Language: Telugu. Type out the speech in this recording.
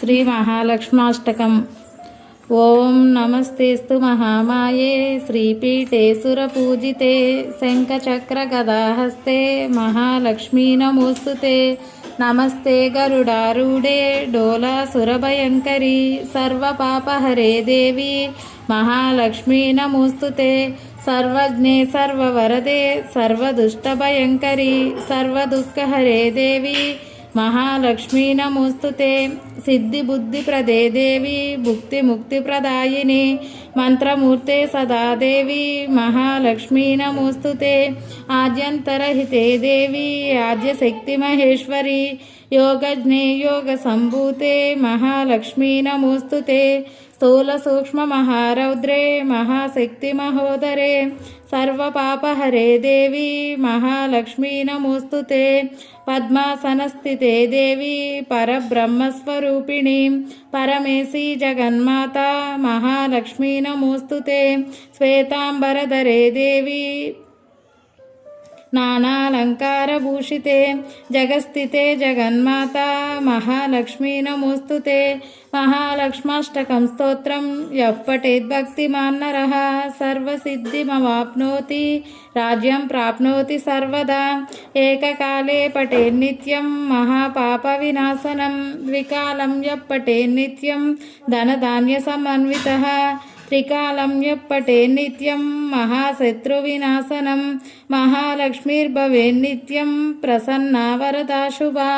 శ్రీ మహాలక్ష్మాష్టకం. ఓం నమస్తేస్తు మహామాయే శ్రీపీఠే సురపూజితే శంఖచక్రగదాహస్తే మహాలక్ష్మీ నమోస్తుతే. నమస్తే గరుడారూఢే డోలాసురభయంకరీ సర్వపాపహరే దేవి మహాలక్ష్మీ నమోస్తుతే. సర్వజ్ఞే సర్వవరదే సర్వదుష్టభయంకరీ సర్వదుఃఖహరే దేవి మహాలక్ష్మీ నమోస్తుతే. సిద్ధిబుద్ధిప్రదే దేవి భుక్తిముక్తిప్రదాయిని మంత్రమూర్తే సదా దేవి మహాలక్ష్మీ నమోస్తుతే. ఆద్యంతరహితే దేవి ఆద్యశక్తి మహేశ్వరి యోగజ్ఞే యోగ సంభూతే మహాలక్ష్మీ నమోస్తుతే. స్థూల సూక్ష్మ మహారౌద్రే మహాశక్తి మహోదరే సర్వపాపహరే దేవి మహాలక్ష్మీ నమోస్తుతే. పద్మాసనస్థితే దేవి పరబ్రహ్మస్వరూపిణి పరమేశీ జగన్మాత మహాలక్ష్మీ నమోస్తుతే. శ్వేతాంబరధరే దేవి నానాలంకారభూషితే జగస్థితే జగన్మాత మహాలక్ష్మీ నమోస్తుతే. మహాలక్ష్మాష్టకం స్తోత్రం యః పఠేద్భక్తిమాన్ నరః సర్వసిద్ధిమవాప్నోతి రాజ్యం ప్రాప్నోతి సర్వదా. ఏకకాలే పఠేన్నిత్యం మహాపాపవినాశనం ద్వికాలం యః పఠేన్నిత్యం ధనధాన్యసమన్వితః త్రికాలం యః పఠేన్నిత్యం మహాశత్రువినాశనం మహాలక్ష్మీర్భవేన్నిత్యం ప్రసన్నా వరదా శుభా.